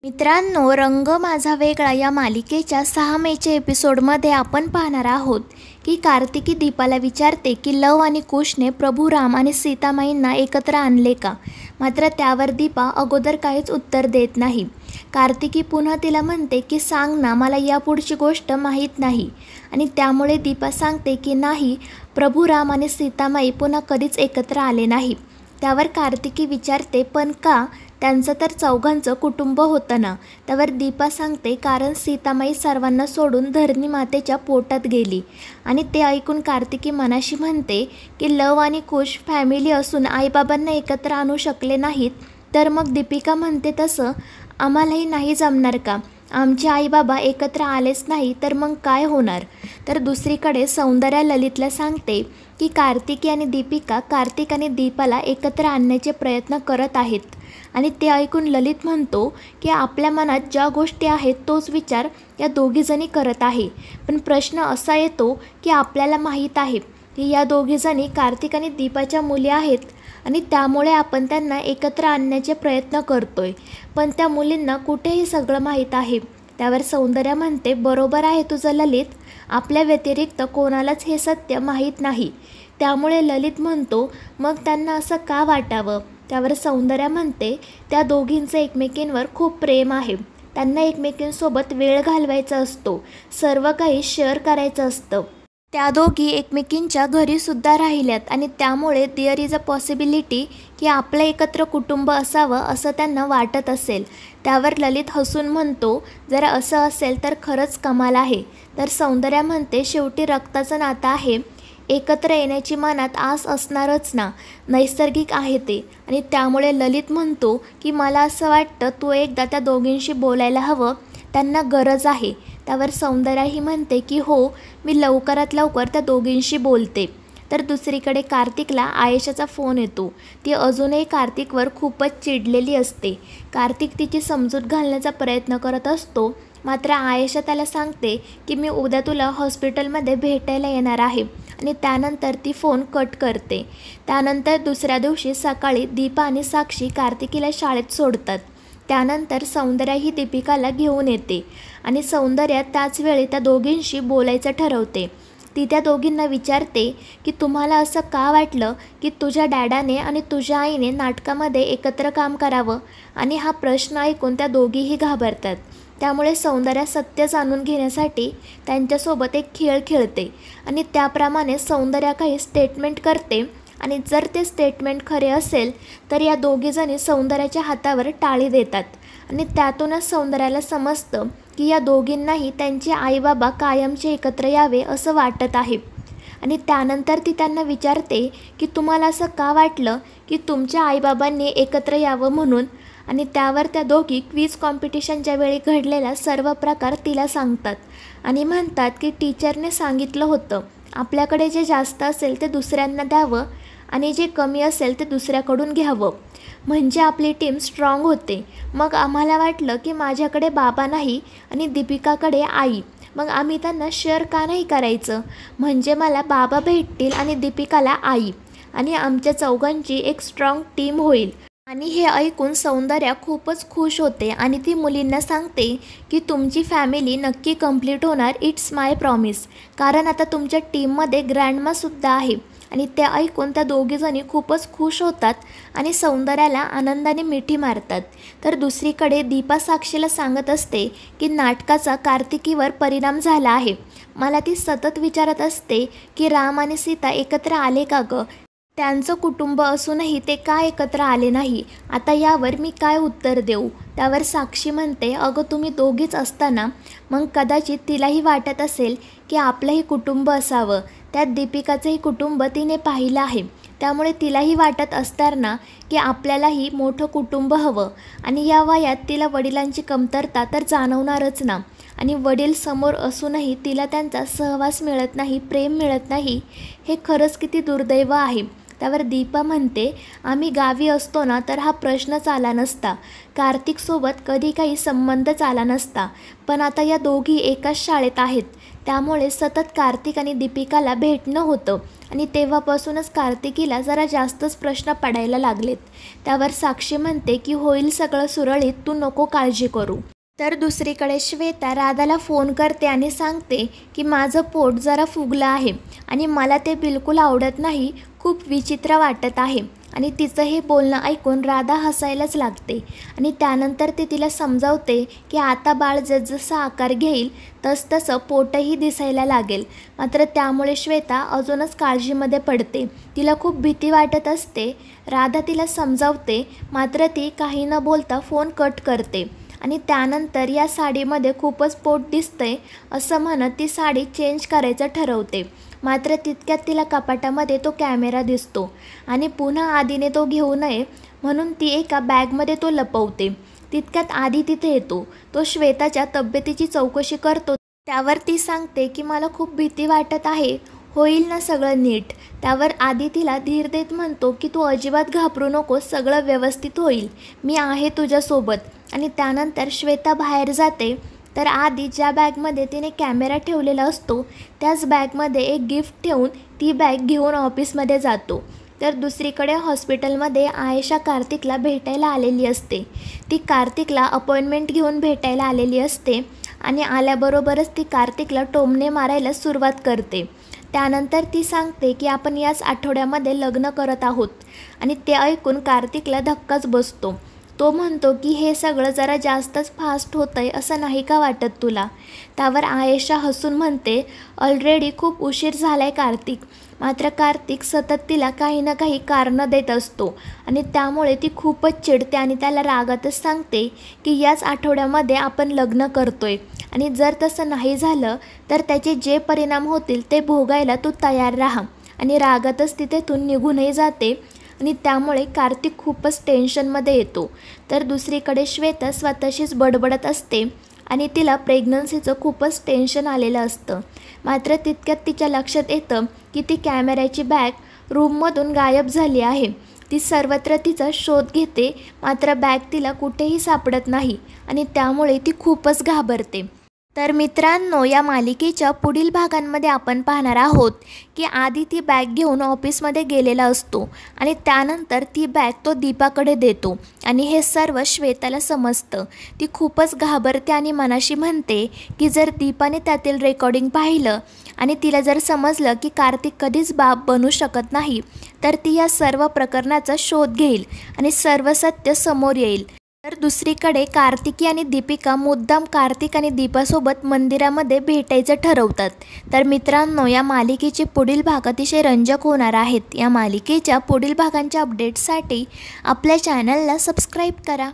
मित्रांनो, रंग माझा वेगळा या मालिकेच्या 6 मेच्या एपिसोडमध्ये आपण पाहणार आहोत की कार्तिकी दीपाला विचारते की लव आणि कुशने प्रभू राम आणि सीतामाईंना एकत्र आणले का. मात्र त्यावर दीपा अगोदर काहीच उत्तर देत नाही. कार्तिकी पुन्हा तिला म्हणते की सांग ना, मला यापुढची गोष्ट माहीत नाही. आणि त्यामुळे दीपा सांगते की नाही, प्रभू राम आणि सीतामाई पुन्हा कधीच एकत्र आले नाही. त्यावर कार्तिकी विचारते पण का, त्यांचं तर चौघांचं कुटुंब होतं ना. त्यावर दीपा सांगते कारण सीतामाई सर्वांना सोडून धरणी मातेच्या पोटात गेली. आणि ते ऐकून कार्तिकी मनाशी म्हणते की लव आणि कुश फॅमिली असून आईबाबांना एकत्र आणू शकले नाहीत, तर मग दीपिका म्हणते तसं आम्हालाही नाही जमणार का. आमचे आईबाबा एकत्र आलेच नाही तर मग काय होणार. तर दुसरीकडे सौंदर्या ललितला सांगते की कार्तिकी आणि दीपिका कार्तिक आणि दीपाला एकत्र आणण्याचे प्रयत्न करत आहेत. आणि ते ऐकून ललित म्हणतो की आपल्या मनात ज्या गोष्टी आहेत तोच विचार या दोघीजणी करत आहे. पण प्रश्न असा येतो की आपल्याला माहीत आहे की या दोघीजणी कार्तिक आणि दीपाच्या मुली आहेत आणि त्यामुळे आपण त्यांना एकत्र आणण्याचे प्रयत्न करतोय. पण त्या मुलींना कुठे हे सगळं माहीत आहे. त्यावर सौंदर्या म्हणते बरोबर आहे तुझं ललित, आपल्या व्यतिरिक्त कोणालाच हे सत्य माहीत नाही. त्यामुळे ललित म्हणतो मग त्यांना असं का वाटावं. त्यावर सौंदर्या म्हणते त्या दोघींचं एकमेकींवर खूप प्रेम आहे. त्यांना एकमेकींसोबत वेळ घालवायचा असतो, सर्व काही शेअर करायचं असतं. त्या दोघी एकमेकींच्या घरीसुद्धा राहिल्यात आणि त्यामुळे देअर इज अ पॉसिबिलिटी की आपलं एकत्र कुटुंब असावं असं त्यांना वाटत असेल. त्यावर ललित हसून म्हणतो जर असं असेल तर खरंच कमाल आहे. तर सौंदर्या म्हणते शेवटी रक्ताचं नातं आहे, एकत्र येण्याची मनात आस असणारच ना, नैसर्गिक आहे ते. आणि त्यामुळे ललित म्हणतो की मला असं वाटतं तू एकदा त्या दोघींशी बोलायला हवं, त्यांना गरज आहे. त्यावर सौंदर्याही म्हणते की हो, मी लवकरात लवकर त्या दोघींशी बोलते. तर दुसरीकडे कार्तिकला आयेशाचा फोन येतो. ती अजूनही कार्तिकवर खूपच चिडलेली असते. कार्तिक तिची समजूत घालण्याचा प्रयत्न करत असतो. मात्र आयेशा त्याला सांगते की मी उद्या तुला हॉस्पिटलमध्ये भेटायला येणार आहे. आणि त्यानंतर ती फोन कट करते. त्यानंतर दुसऱ्या दिवशी सकाळी दीपा आणि साक्षी कार्तिकीला शाळेत सोडतात. त्यानंतर सौंदर्या ही दीपिकाला घेऊन येते आणि सौंदर्या त्याच वेळी त्या दोघींशी बोलायचं ठरवते. ती त्या दोघींना विचारते की तुम्हाला असं का वाटलं की तुझ्या डॅडाने आणि तुझ्या आईने नाटकामध्ये एकत्र काम करावं. आणि हा प्रश्न ऐकून त्या दोघीही घाबरतात. त्यामुळे सौंदर्या सत्य जाणून घेण्यासाठी त्यांच्यासोबत एक खेळ खेळते आणि त्याप्रमाणे सौंदर्या काही स्टेटमेंट करते. आणि जर ते स्टेटमेंट खरे असेल तर या दोघीजणी सौंदर्याच्या हातावर टाळी देतात. आणि त्यातूनच सौंदर्याला समजतं की या दोघींनाही त्यांचे आईबाबा कायमचे एकत्र यावे असं वाटत आहे. आणि त्यानंतर ती त्यांना विचारते की तुम्हाला असं का वाटलं की तुमच्या आईबाबांनी एकत्र यावं म्हणून. आणि त्यावर त्या दोघी क्विज कॉम्पिटिशनच्या वेळी घडलेला सर्व प्रकार तिला सांगतात आणि म्हणतात की टीचरने सांगितलं होतं आपल्याकडे जे जास्त असेल ते दुसऱ्यांना द्यावं आणि जे कमी असेल ते दुसऱ्याकडून घ्यावं, म्हणजे आपली टीम स्ट्रॉंग होते. मग आम्हाला वाटलं की माझ्याकडे बाबा नाही आणि दीपिकाकडे आई, मग आम्ही त्यांना शेअर का नाही करायचं, म्हणजे मला बाबा भेटतील आणि दीपिकाला आई आणि आमच्या चौघांची एक स्ट्रॉंग टीम होईल. आणि हे ऐकून सौंदर्या खूपच खुश होते आणि ती मुलींना सांगते की तुमची फॅमिली नक्की कंप्लीट होणार, इट्स माय प्रॉमिस. कारण आता तुमच्या टीममध्ये ग्रँडमासुद्धा आहे. आणि ते ऐकून त्या दोघीजणी खूपच खुश होतात आणि सौंदर्याला आनंदाने मिठी मारतात. तर दुसरीकडे दीपा साक्षीला सांगत असते की नाटकाचा कार्तिकीवर परिणाम झाला आहे. मला ती सतत विचारत असते की राम आणि सीता एकत्र आले का गं, त्यांचं कुटुंब असूनही ते का एकत्र आले नाही. आता यावर मी काय उत्तर देऊ. त्यावर साक्षी म्हणते अगं तुम्ही दोघीच असताना मग कदाचित तिलाही वाटत असेल की आपलंही कुटुंब असावं. त्यात दीपिकाचंही कुटुंब तिने पाहिलं आहे, त्यामुळे तिलाही वाटत असणार ना की आपल्यालाही मोठं कुटुंब हवं. आणि या वयात तिला वडिलांची कमतरता तर जाणवणारच ना. आणि वडील समोर असूनही तिला त्यांचा सहवास मिळत नाही, प्रेम मिळत नाही, हे खरंच किती दुर्दैव आहे. त्यावर दीपा म्हणते, आम्ही गावी असतो ना तर हा प्रश्नच आला नसता. कार्तिकसोबत कधी काही संबंधच आला नसता. पण आता या दोघी एकाच शाळेत आहेत, त्यामुळे सतत कार्तिक आणि दीपिकाला भेटणं होतं आणि तेव्हापासूनच कार्तिकीला जरा जास्तच प्रश्न पडायला लागलेत. त्यावर साक्षी म्हणते की होईल सगळं सुरळीत, तू नको काळजी करू. तर दुसरीकडे श्वेता राधाला फोन करते आणि सांगते की माझं पोट जरा फुगलं आहे आणि मला ते बिलकुल आवडत नाही, खूप विचित्र वाटत आहे. आणि तिचं हे बोलणं ऐकून राधा हसायलाच लागते आणि त्यानंतर ते तिला समजावते की आता बाळ जसजसा आकार घेईल तसतसं पोटही दिसायला लागेल. मात्र त्यामुळे श्वेता अजूनच काळजीमध्ये पडते. तिला खूप भीती वाटत असते. राधा तिला समजावते, मात्र ती काही न बोलता फोन कट करते आणि त्यानंतर या साडीमध्ये खूपच पोट दिसतंय असं म्हणत ती साडी चेंज करायचं ठरवते. मात्र तितक्यात तिला कपाटामध्ये तो कॅमेरा दिसतो आणि पुन्हा आधीने तो घेऊ नये म्हणून ती एका बॅगमध्ये तो लपवते. तितक्यात आधी तिथे येतो. तो श्वेताच्या तब्येतीची चौकशी करतो. त्यावर ती सांगते की मला खूप भीती वाटत आहे, होईल ना सगळं नीट. त्यावर आधी तिला धीर देत म्हणतो की तू अजिबात घाबरू नको, सगळं व्यवस्थित होईल, मी आहे तुझ्यासोबत. आणि त्यानंतर श्वेता बाहेर जाते. तर आधी ज्या बॅगमध्ये तिने कॅमेरा ठेवलेला असतो त्याच बॅगमध्ये एक गिफ्ट ठेवून ती बॅग घेऊन ऑफिसमध्ये जातो. तर दुसरीकडे हॉस्पिटलमध्ये आयेशा कार्तिकला भेटायला आलेली असते. ती कार्तिकला अपॉइंटमेंट घेऊन भेटायला आलेली असते आणि आल्याबरोबरच ती कार्तिकला टोमणे मारायला सुरुवात करते. त्यानंतर ती सांगते की आपण याच आठवड्यामध्ये लग्न करत आहोत आणि ते ऐकून कार्तिकला धक्काच बसतो. तो म्हणतो की हे सगळं जरा जास्तच फास्ट होतंय असं नाही का वाटत तुला. त्यावर आयेशा हसून म्हणते, ऑलरेडी खूप उशीर झालाय कार्तिक. मात्र कार्तिक सतत तिला काही ना काही कारणं देत असतो आणि त्यामुळे ती खूपच चिडते आणि त्याला रागातच सांगते की याच आठवड्यामध्ये आपण लग्न करतोय आणि जर तसं नाही झालं तर त्याचे जे परिणाम होतील ते भोगायला तू तयार राहा. आणि रागातच ती तिथून निघूनही जाते आणि त्यामुळे कार्तिक खूपच टेन्शनमध्ये येतो. तर दुसरीकडे श्वेता स्वतःशीच बडबडत असते आणि तिला प्रेग्नन्सीचं खूपच टेन्शन आलेलं असतं. मात्र तितक्यात तिच्या लक्षात येतं की ती कॅमेऱ्याची बॅग रूममधून गायब झाली आहे. ती सर्वत्र तिचा शोध घेते, मात्र बॅग तिला कुठेही सापडत नाही आणि त्यामुळे ती खूपच घाबरते. तर मित्रांनो, या मालिकेच्या पुढील भागांमध्ये आपण पाहणार आहोत की आधी ती बॅग घेऊन ऑफिसमध्ये गेलेला असतो आणि त्यानंतर ती बॅग तो दीपाकडे देतो आणि हे सर्व श्वेताला समजतं. ती खूपच घाबरते आणि मनाशी म्हणते की जर दीपाने त्यातील रेकॉर्डिंग पाहिलं आणि तिला जर समजलं की कार्तिक कधीच बाप बनू शकत नाही तर ती या सर्व प्रकरणाचा शोध घेईल आणि सर्व सत्य समोर येईल. तर दुसरीकडे कार्तिकी आणि दीपिका मुद्दाम कार्तिक आणि दीपासोबत मंदिरामध्ये भेटायचं ठरवतात. तर मित्रांनो, या मालिकेचे पुढील भाग अतिशय रंजक होणार आहेत. या मालिकेच्या पुढील भागांच्या अपडेट्ससाठी आपल्या चॅनलला सबस्क्राईब करा.